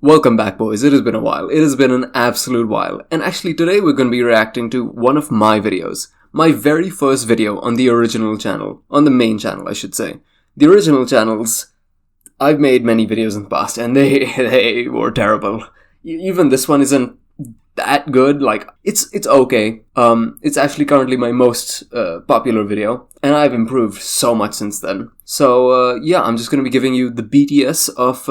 Welcome back, boys. It has been a while. It has been an absolute while. And actually today we're going to be reacting to one of my videos. My very first video on the original channel. On the main channel, I should say. The original channels, I've made many videos in the past and they were terrible. Even this one isn't that good. Like, it's okay. It's actually currently my most popular video. And I've improved so much since then. So, yeah, I'm just going to be giving you the BTS of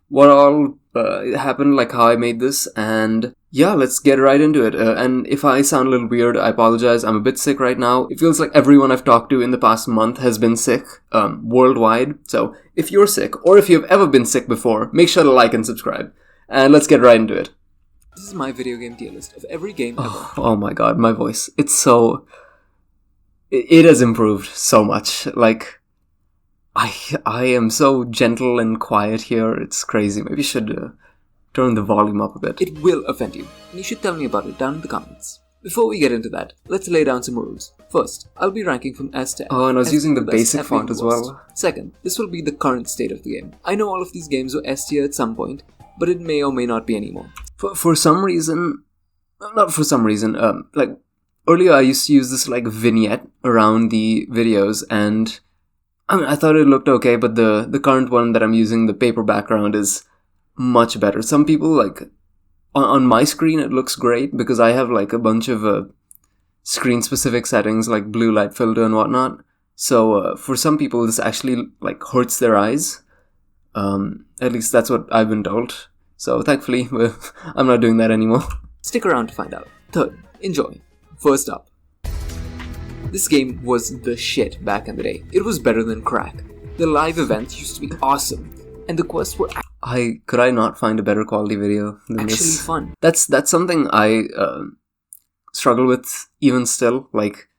what all happened, like how I made this, and yeah, let's get right into it. And if I sound a little weird, I apologize. I'm a bit sick right now. It feels like everyone I've talked to in the past month has been sick, worldwide. So if you're sick, or if you've ever been sick before, make sure to like and subscribe. And let's get right into it. This is my video game tier list of every game ever. Oh my god, my voice. It's so... It has improved so much. Like... I am so gentle and quiet here, it's crazy. Maybe I should turn the volume up a bit. It will offend you, and you should tell me about it down in the comments. Before we get into that, let's lay down some rules. First, I'll be ranking from S to F. Oh, and I was using the basic font as well. Second, this will be the current state of the game. I know all of these games were S tier at some point, but it may or may not be anymore. For some reason, not for some reason, like, earlier I used to use this, like, vignette around the videos, and... I mean, I thought it looked okay, but the current one that I'm using, the paper background, is much better. Some people, like, on my screen it looks great because I have, like, a bunch of screen-specific settings, like blue light filter and whatnot. So, for some people, this actually, like, hurts their eyes. At least that's what I've been told. So, thankfully, I'm not doing that anymore. Stick around to find out. Third, enjoy. First up. This game was the shit back in the day. It was better than crack. The live events used to be awesome, and the quests were could I not find a better quality video than actually this? Fun. That's something I struggle with even still. Like,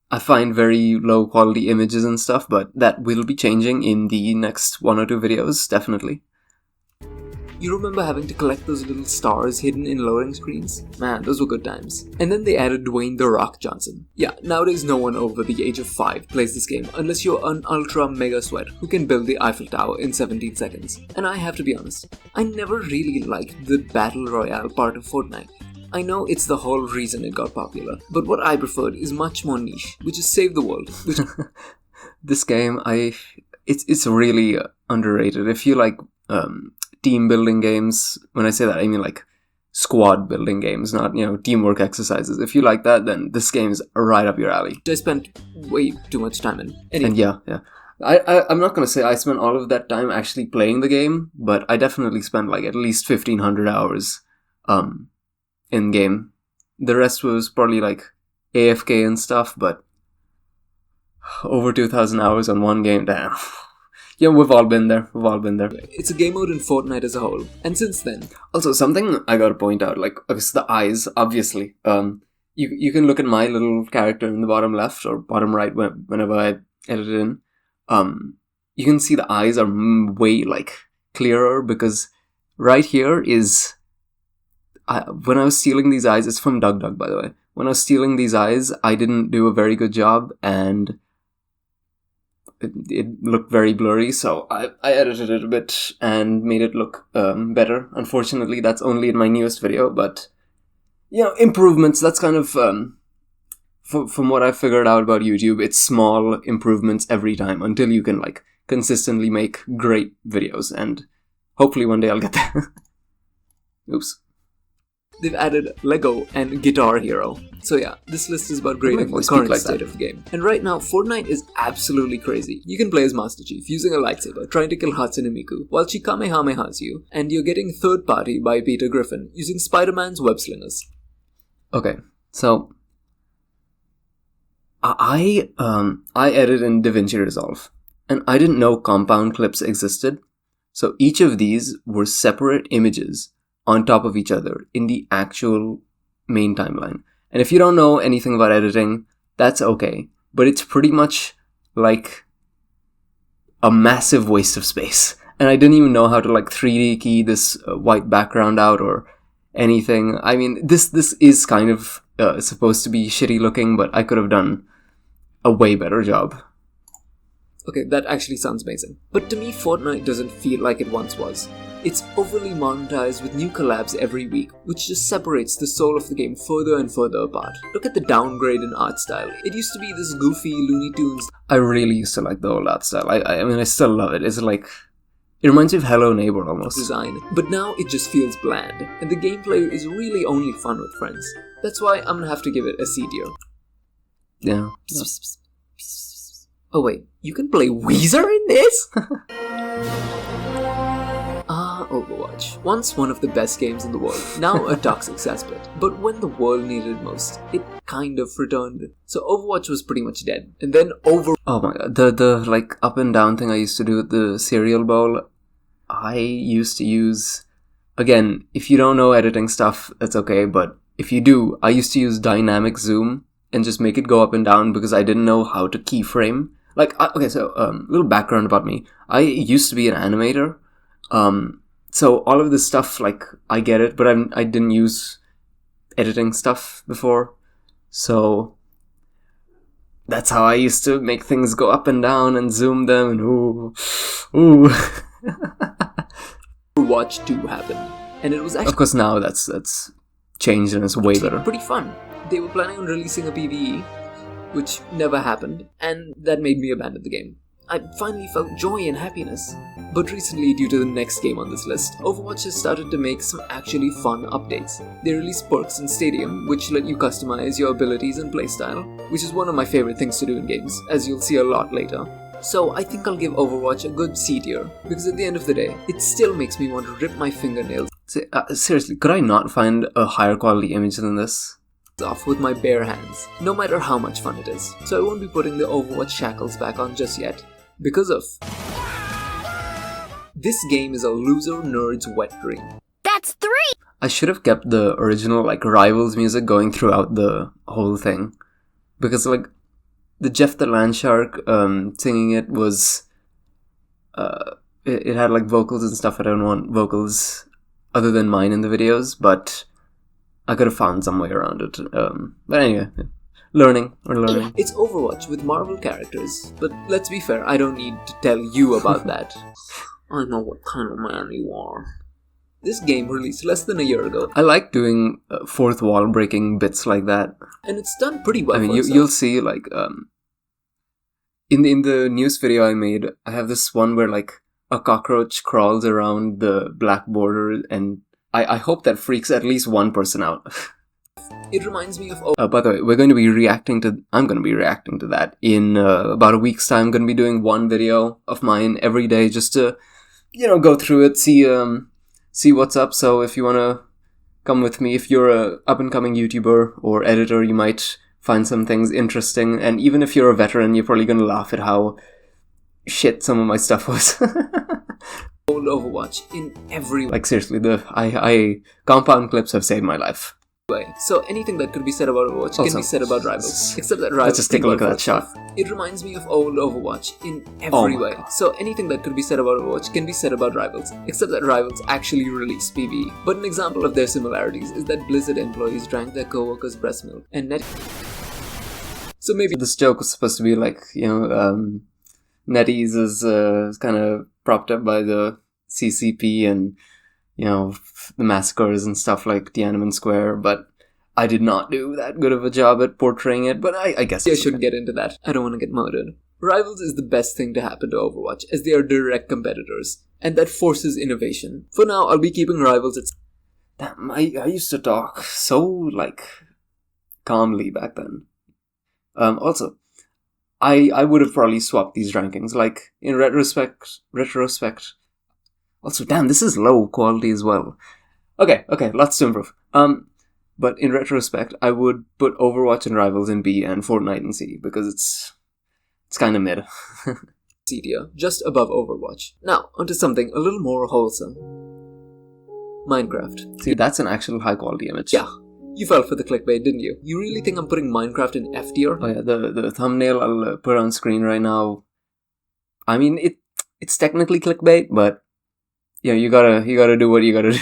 I find very low quality images and stuff, but that will be changing in the next 1 or 2 videos, definitely. You remember having to collect those little stars hidden in loading screens? Man, those were good times. And then they added Dwayne "The Rock" Johnson. Yeah, nowadays no one over the age of 5 plays this game unless you're an ultra mega sweat who can build the Eiffel Tower in 17 seconds. And I have to be honest, I never really liked the Battle Royale part of Fortnite. I know it's the whole reason it got popular, but what I preferred is much more niche, which is Save the World. Which this game, it's really underrated. If you like team building games, when I say that, I mean like squad building games, not, you know, teamwork exercises. If you like that, then this game is right up your alley. I spent way too much time in. Anyway. And yeah. I'm not gonna say I spent all of that time actually playing the game, but I definitely spent like at least 1,500 hours in game. The rest was probably like AFK and stuff, but over 2,000 hours on one game, damn. Yeah, we've all been there. It's a game mode in Fortnite as a whole, and since then... Also, something I gotta point out, like, okay, so the eyes, obviously. You can look at my little character in the bottom left or bottom right whenever I edit it in. You can see the eyes are way, like, clearer, because right here is... when I was stealing these eyes, it's from Dug, by the way. When I was stealing these eyes, I didn't do a very good job, and... It looked very blurry, so I edited it a bit and made it look better. Unfortunately, that's only in my newest video, but, you know, improvements, that's kind of, from what I've figured out about YouTube, it's small improvements every time until you can, like, consistently make great videos, and hopefully one day I'll get there. Oops. They've added Lego and Guitar Hero. So yeah, this list is about grading the current state of the game. And right now, Fortnite is absolutely crazy. You can play as Master Chief using a lightsaber, trying to kill Hatsune Miku, while she kamehamehas you, and you're getting Third Party by Peter Griffin using Spider-Man's web slingers. Okay, so... I edit in DaVinci Resolve, and I didn't know compound clips existed, so each of these were separate images on top of each other in the actual main timeline. And if you don't know anything about editing, that's okay. But it's pretty much like a massive waste of space. And I didn't even know how to like 3D key this white background out or anything. I mean, this is kind of supposed to be shitty looking, but I could have done a way better job. Okay, that actually sounds amazing. But to me, Fortnite doesn't feel like it once was. It's overly monetized with new collabs every week, which just separates the soul of the game further and further apart. Look at the downgrade in art style. It used to be this goofy Looney Tunes. I really used to like the old art style. I mean, I still love it. It's like, it reminds me of Hello Neighbor almost. Design. But now it just feels bland, and the gameplay is really only fun with friends. That's why I'm gonna have to give it a C tier. Yeah. Oh wait, you can play Weezer in this? Overwatch. Once one of the best games in the world, now a toxic cesspit. But when the world needed it most, it kind of returned. So Overwatch was pretty much dead. And then oh my god, the like up and down thing I used to do with the cereal bowl, I used to use, again, if you don't know editing stuff, that's okay, but if you do, I used to use dynamic zoom and just make it go up and down because I didn't know how to keyframe. Like, okay, so little background about me. I used to be an animator. So all of this stuff, like, I get it, but I didn't use editing stuff before. So that's how I used to make things go up and down and zoom them and ooh. Overwatch 2 happened. And it was actually... Of course now that's changed and it's way better. Pretty fun. They were planning on releasing a PvE, which never happened, and that made me abandon the game. I finally felt joy and happiness. But recently, due to the next game on this list, Overwatch has started to make some actually fun updates. They released perks in Stadium, which let you customize your abilities and playstyle, which is one of my favorite things to do in games, as you'll see a lot later. So I think I'll give Overwatch a good C tier, because at the end of the day, it still makes me want to rip my fingernails. Seriously, could I not find a higher quality image than this? Off with my bare hands, no matter how much fun it is. So I won't be putting the Overwatch shackles back on just yet. Because of... This game is a loser nerd's wet dream. That's 3! I should have kept the original, like, Rivals music going throughout the whole thing. Because, like, the Jeff the Landshark singing it was... It had, like, vocals and stuff. I don't want vocals other than mine in the videos, but I could have found some way around it. But anyway... We're learning. It's Overwatch with Marvel characters, but let's be fair, I don't need to tell you about that. I know what kind of man you are. This game released less than a year ago. I like doing fourth wall breaking bits like that. And it's done pretty well. I mean, you'll see, like, in the news video I made, I have this one where, like, a cockroach crawls around the black border, and I hope that freaks at least one person out. It reminds me of... by the way, I'm going to be reacting to that in about a week's time. I'm going to be doing one video of mine every day just to, go through it, see what's up. So if you want to come with me, if you're a up-and-coming YouTuber or editor, you might find some things interesting. And even if you're a veteran, you're probably going to laugh at how shit some of my stuff was. Old Overwatch in every... Like, seriously, I compound clips have saved my life. So anything that could be said about Overwatch can be said about Rivals, except that Rivals... Let's just take a look at that shot. It reminds me of old Overwatch in every way. So anything that could be said about Overwatch can be said about Rivals, except that Rivals actually released PvE. But an example of their similarities is that Blizzard employees drank their co-workers' breast milk, and So maybe this joke was supposed to be like, NetEase is kind of propped up by the CCP and... the massacres and stuff like Tiananmen Square, but I did not do that good of a job at portraying it, but I guess I shouldn't get into that. I don't want to get murdered. Rivals is the best thing to happen to Overwatch, as they are direct competitors, and that forces innovation. For now, I'll be keeping Rivals at... Damn, I used to talk so, like, calmly back then. Also, I would have probably swapped these rankings, like, in retrospect... Also, damn, this is low quality as well. Okay, lots to improve. But in retrospect, I would put Overwatch and Rivals in B and Fortnite in C, because it's kind of mid. C tier, just above Overwatch. Now, onto something a little more wholesome. Minecraft. See, that's an actual high quality image. Yeah, you fell for the clickbait, didn't you? You really think I'm putting Minecraft in F tier? Oh yeah, the thumbnail I'll put on screen right now. I mean, it's technically clickbait, but yeah, you gotta do what you gotta do.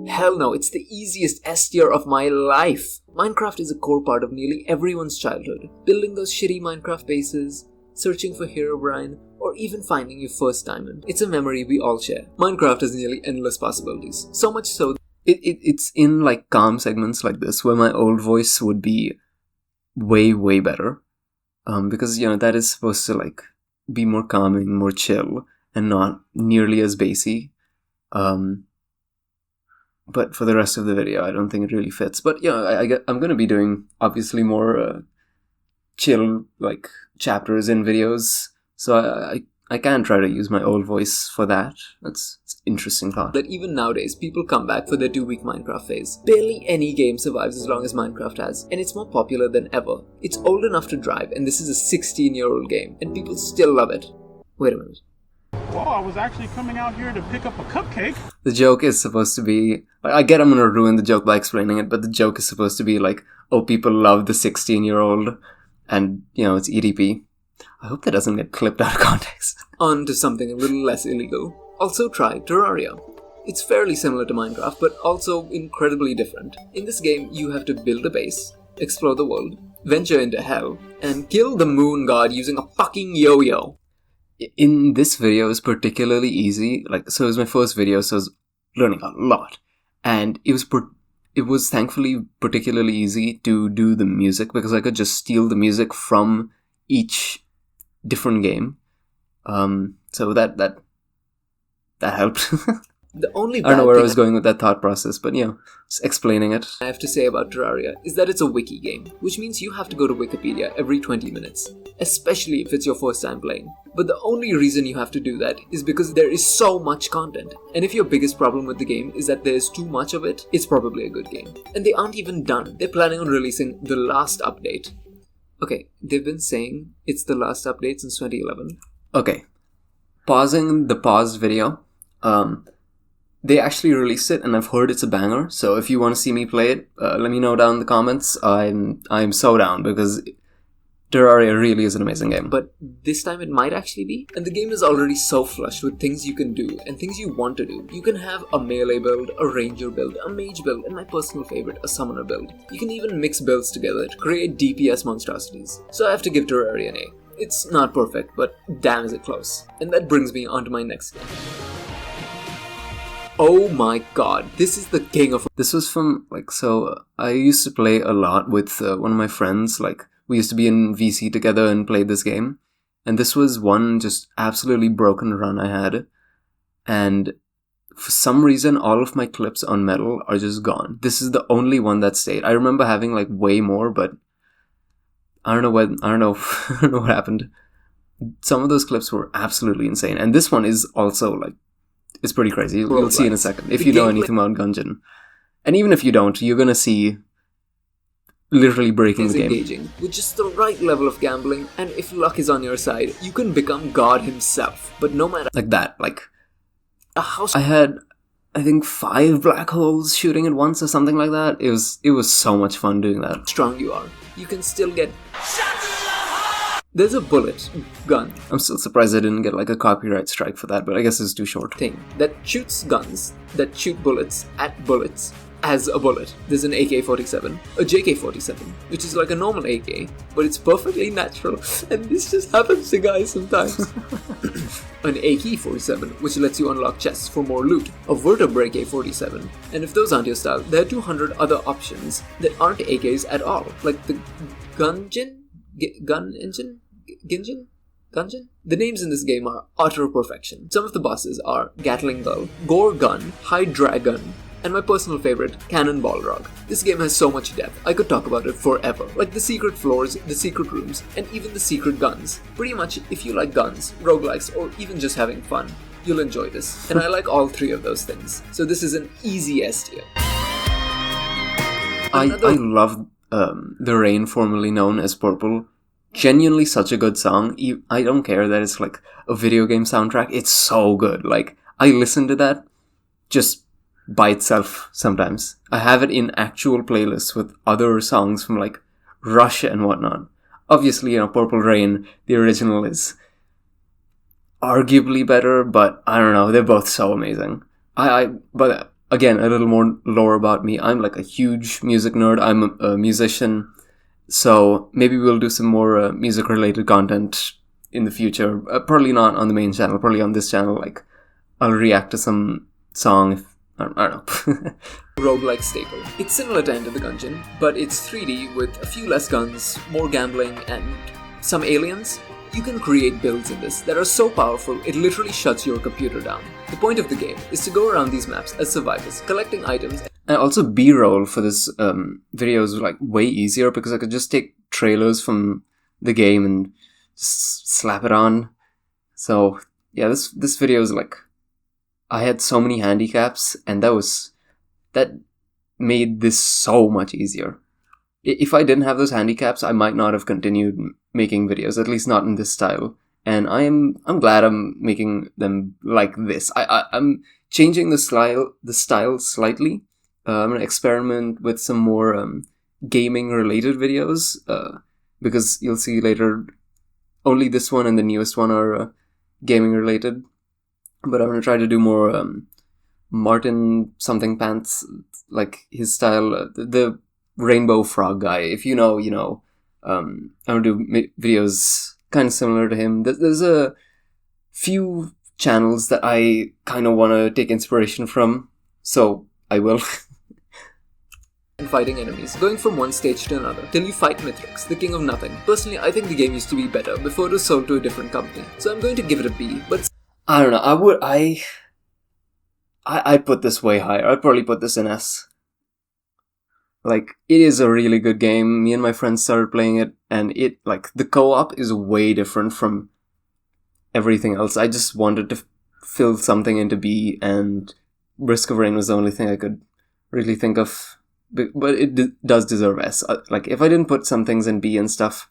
Hell no, it's the easiest S tier of my life. Minecraft is a core part of nearly everyone's childhood. Building those shitty Minecraft bases, searching for Herobrine, or even finding your first diamond. It's a memory we all share. Minecraft has nearly endless possibilities. So much so, it's in like calm segments like this where my old voice would be way better. Because, you know, that is supposed to like be more calming, more chill, and not nearly as bassy. But for the rest of the video, I don't think it really fits. But yeah, I'm going to be doing obviously more chill like chapters in videos, so I can try to use my old voice for that. It's interesting thought. That even nowadays, people come back for their 2-week Minecraft phase. Barely any game survives as long as Minecraft has, and it's more popular than ever. It's old enough to drive, and this is a 16-year-old game, and people still love it. Wait a minute. Well, I was actually coming out here to pick up a cupcake. The joke is supposed to be... I get I'm gonna ruin the joke by explaining it, but the joke is supposed to be like, oh, people love the 16-year-old, and, you know, it's EDP. I hope that doesn't get clipped out of context. On to something a little less illegal. Also try Terraria. It's fairly similar to Minecraft, but also incredibly different. In this game, you have to build a base, explore the world, venture into hell, and kill the moon god using a fucking yo-yo. In this video is particularly easy. So it was my first video, so I was learning a lot. And it was thankfully particularly easy to do the music because I could just steal the music from each different game. So that helped. The only bad I don't know where I was going with that thought process, but you know, just explaining it. I have to say about Terraria is that it's a wiki game, which means you have to go to Wikipedia every 20 minutes, especially if it's your first time playing. But the only reason you have to do that is because there is so much content. And if your biggest problem with the game is that there's too much of it, it's probably a good game. And they aren't even done. They're planning on releasing the last update. Okay, they've been saying it's the last update since 2011. Okay, pausing the paused video, they actually released it, and I've heard it's a banger. So if you want to see me play it, let me know down in the comments. I'm so down because Terraria really is an amazing game. But this time it might actually be. And the game is already so flushed with things you can do and things you want to do. You can have a melee build, a ranger build, a mage build, and my personal favorite, a summoner build. You can even mix builds together to create DPS monstrosities. So I have to give Terraria an A. It's not perfect, but damn is it close. And that brings me on to my next game. Oh my god, this is the king of... This was from, I used to play a lot with one of my friends, we used to be in VC together and play this game. And this was one just absolutely broken run I had. And for some reason, all of my clips on Metal are just gone. This is the only one that stayed. I remember having, way more, but I don't know I don't know what happened. Some of those clips were absolutely insane. And this one is also, it's pretty crazy. You'll see in a second if you know anything about Gungeon. And even if you don't, you're gonna see literally breaking the game. Engaging with just the right level of gambling, and if luck is on your side, you can become God himself. But no matter a house, I had, I think, 5 black holes shooting at once or something like that. It was so much fun doing that. Strong you are, you can still get. There's a bullet gun. I'm still surprised I didn't get a copyright strike for that, but I guess it's too short. Thing that shoots guns, that shoot bullets at bullets as a bullet. There's an AK-47, a JK-47, which is like a normal AK, but it's perfectly natural, and this just happens to guys sometimes. An AK-47, which lets you unlock chests for more loot, a vertebra AK-47, and if those aren't your style, there are 200 other options that aren't AKs at all, like the Gungeon? Gungeon? The names in this game are utter perfection. Some of the bosses are Gatling Gull, Gore Gun, Hydra Gun, and my personal favorite, Cannonball Rog. This game has so much depth, I could talk about it forever. Like the secret floors, the secret rooms, and even the secret guns. Pretty much, if you like guns, roguelikes, or even just having fun, you'll enjoy this. And I like all 3 of those things. So this is an easy S tier. I love The Rain, formerly known as Purple. Genuinely such a good song. I don't care that it's a video game soundtrack. It's so good. I listen to that just by itself sometimes. I have it in actual playlists with other songs from Rush and whatnot. Obviously, Purple Rain, the original, is arguably better, but I don't know, they're both so amazing. But again, a little more lore about me. I'm a huge music nerd. I'm a musician, so maybe we'll do some more music related content in the future. Probably not on the main channel, probably on this channel. Like, I'll react to some song if, I don't know. Roguelike staple. It's similar to Enter the Gungeon, but it's 3D with a few less guns, more gambling, and some aliens. You can create builds in this that are so powerful it literally shuts your computer down. The point of the game is to go around these maps as survivors, collecting items. And also B-roll for this video is like way easier because I could just take trailers from the game and slap it on. So yeah, this video is like, I had so many handicaps, and that made this so much easier. If I didn't have those handicaps, I might not have continued making videos, at least not in this style. And I'm glad I'm making them like this. I'm changing the style slightly. I'm gonna experiment with some more gaming related videos, because you'll see later only this one and the newest one are gaming related. But I'm gonna try to do more Martin something pants, like his style, the Rainbow Frog guy. If you know, you know. I'm gonna do videos kind of similar to him. There's a few channels that I kind of want to take inspiration from, so I will. And fighting enemies, going from one stage to another, till you fight Mithrix, the king of nothing. Personally, I think the game used to be better before it was sold to a different company, so I'm going to give it a B, but I don't know, I'd put this way higher. I'd probably put this in S. Like, it is a really good game. Me and my friends started playing it, and the co-op is way different from everything else. I just wanted to fill something into B, and Risk of Rain was the only thing I could really think of. But it does deserve S. Like, if I didn't put some things in B and stuff,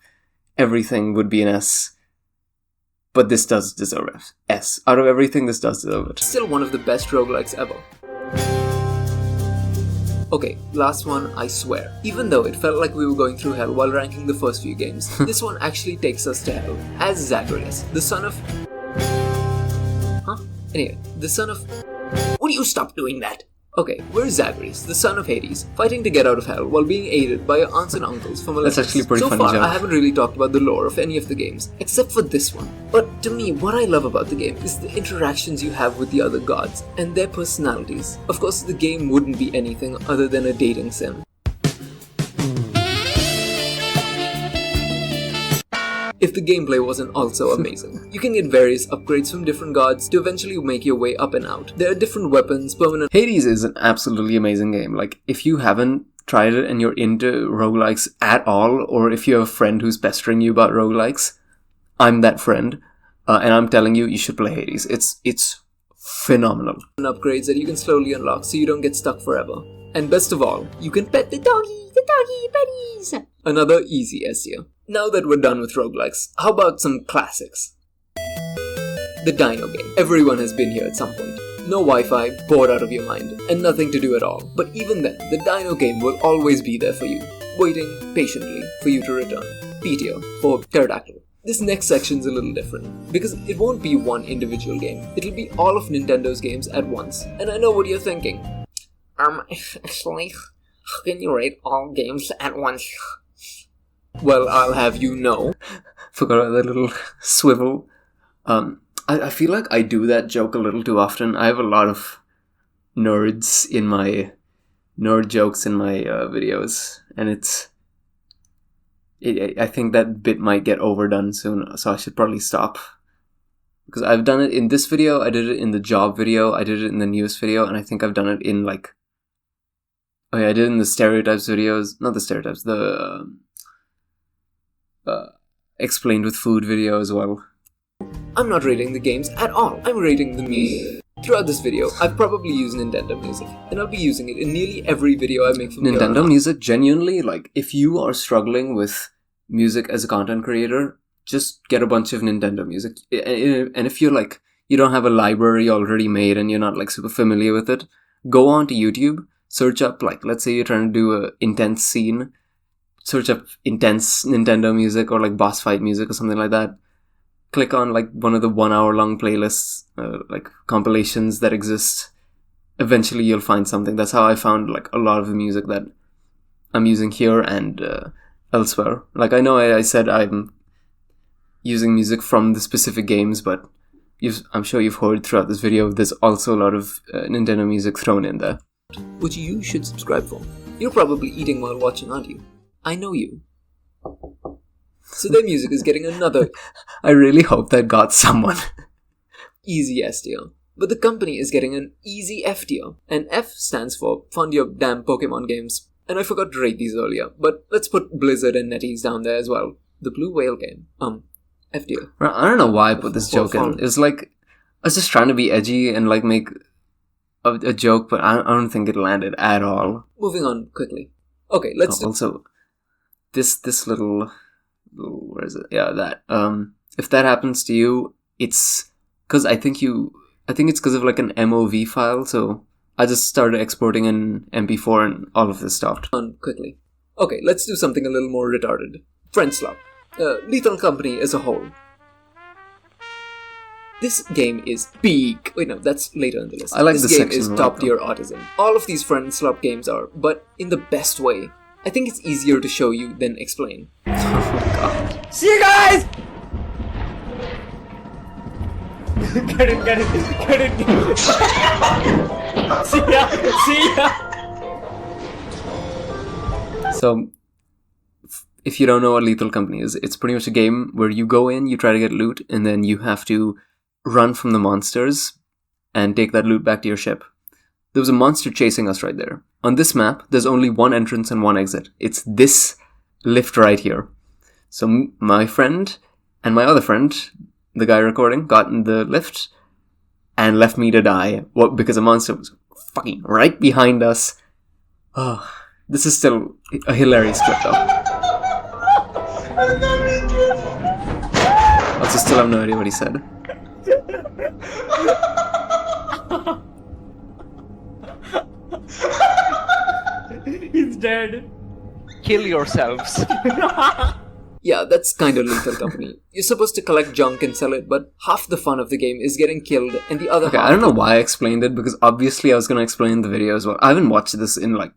everything would be an S. But this does deserve S. Out of everything, this does deserve it. Still one of the best roguelikes ever. Okay, last one, I swear. Even though it felt like we were going through hell while ranking the first few games, this one actually takes us to hell. As Zagreus, the son of... Anyway, the son of... Would you stop doing that? Okay, we're Zagreus, the son of Hades, fighting to get out of hell while being aided by your aunts and uncles from Olympus. That's actually a pretty funny joke. So far, I haven't really talked about the lore of any of the games, except for this one. But to me, what I love about the game is the interactions you have with the other gods, and their personalities. Of course, the game wouldn't be anything other than a dating sim. If the gameplay wasn't also amazing. You can get various upgrades from different gods to eventually make your way up and out. There are different weapons, permanent... Hades is an absolutely amazing game. Like, if you haven't tried it and you're into roguelikes at all, or if you have a friend who's pestering you about roguelikes, I'm that friend, and I'm telling you, you should play Hades. It's phenomenal. Upgrades that you can slowly unlock so you don't get stuck forever. And best of all, you can pet the doggy buddies! Another easy S tier. Now that we're done with roguelikes, how about some classics? The Dino game. Everyone has been here at some point. No Wi-Fi, bored out of your mind, and nothing to do at all. But even then, the Dino game will always be there for you, waiting patiently for you to return. B tier for Pterodactyl. This next section's a little different, because it won't be one individual game. It'll be all of Nintendo's games at once. And I know what you're thinking. Actually, how can you rate all games at once? Well, I'll have you know. Forgot about that little swivel. I feel like I do that joke a little too often. I have a lot of nerd jokes in my videos, and I think that bit might get overdone soon, so I should probably stop. Because I've done it in this video, I did it in the job video, I did it in the news video, and I think I've done it in like... Oh yeah, I did it in the stereotypes videos. Not the stereotypes, the... explained with food video as well. I'm not rating the games at all. I'm rating the music. Throughout this video, I've probably used Nintendo music, and I'll be using it in nearly every video I make from Nintendo music. Genuinely, like, if you are struggling with music as a content creator, just get a bunch of Nintendo music. And if you're like, you don't have a library already made and you're not like super familiar with it, go on to YouTube, search up, like, let's say you're trying to do a intense scene, search up intense Nintendo music or like boss fight music or something like that. Click on like one of the 1 hour long playlists, like compilations that exist. Eventually you'll find something. That's how I found like a lot of the music that I'm using here and elsewhere. Like, I know I said I'm using music from the specific games, but I'm sure you've heard throughout this video, there's also a lot of Nintendo music thrown in there, which you should subscribe for. You're probably eating while watching, aren't you? I know you. So their music is getting another... I really hope that got someone. Easy S tier. But the company is getting an easy F tier. And F stands for fund your damn Pokemon games. And I forgot to rate these earlier, but let's put Blizzard and NetEase down there as well. The Blue Whale game. F tier. I don't know why I put this joke in. It's like, I was just trying to be edgy and like make a joke, but I don't think it landed at all. Moving on quickly. Okay, let's... Also, this little... Where is it? Yeah, that. If that happens to you, it's because I think it's because of like an MOV file, so I just started exporting an MP4 and all of this stopped. On quickly. Okay, let's do something a little more retarded. Friend swap. Lethal Company as a whole. This game is big. Wait, no, that's later in the list. I like this game is top tier autism. All of these friend swap games are, but in the best way. I think it's easier to show you than explain. Oh my god. See you guys! Get it. See ya! So, if you don't know what Lethal Company is, it's pretty much a game where you go in, you try to get loot, and then you have to run from the monsters and take that loot back to your ship. There was a monster chasing us right there. On this map, there's only one entrance and one exit. It's this lift right here. So my friend and my other friend, the guy recording, got in the lift and left me to die. Because a monster was fucking right behind us. Oh, this is still a hilarious clip though. Also still have no idea what he said. He's dead. Kill yourselves. Yeah, that's kind of Lethal Company. You're supposed to collect junk and sell it, but half the fun of the game is getting killed, and the other half... I don't know why I explained it, because obviously I was going to explain the video as well. I haven't watched this in like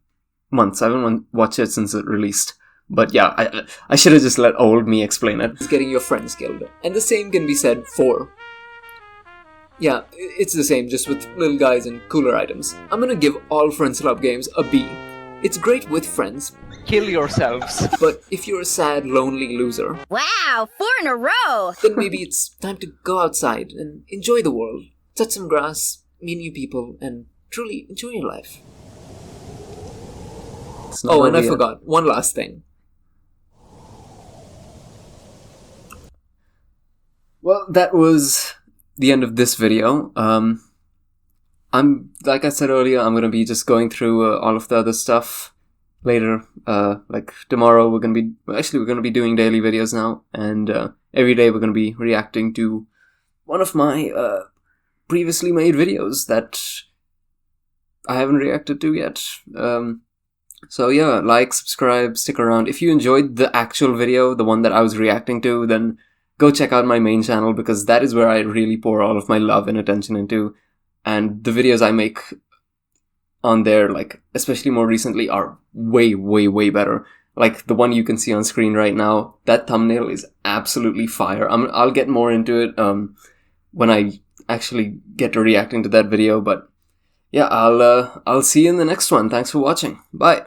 months. I haven't watched it since it released. But yeah, I should have just let old me explain it. It's getting your friends killed. And the same can be said for... Yeah, it's the same, just with little guys and cooler items. I'm gonna give all Friends Club games a B. It's great with friends. Kill yourselves. But if you're a sad, lonely loser... Wow, 4 in a row! Then maybe it's time to go outside and enjoy the world. Touch some grass, meet new people, and truly enjoy your life. Oh, and I forgot, one last thing. Well, that was the end of this video. Like I said earlier, I'm gonna be just going through all of the other stuff later. Like tomorrow, we're gonna be doing daily videos now, and every day we're gonna be reacting to one of my previously made videos that I haven't reacted to yet. So yeah, like, subscribe, stick around. If you enjoyed the actual video, the one that I was reacting to, then go check out my main channel, because that is where I really pour all of my love and attention into. And the videos I make on there, like, especially more recently, are way, way, way better. Like, the one you can see on screen right now, that thumbnail is absolutely fire. I'll get more into it when I actually get to reacting to that video, but yeah, I'll see you in the next one. Thanks for watching. Bye.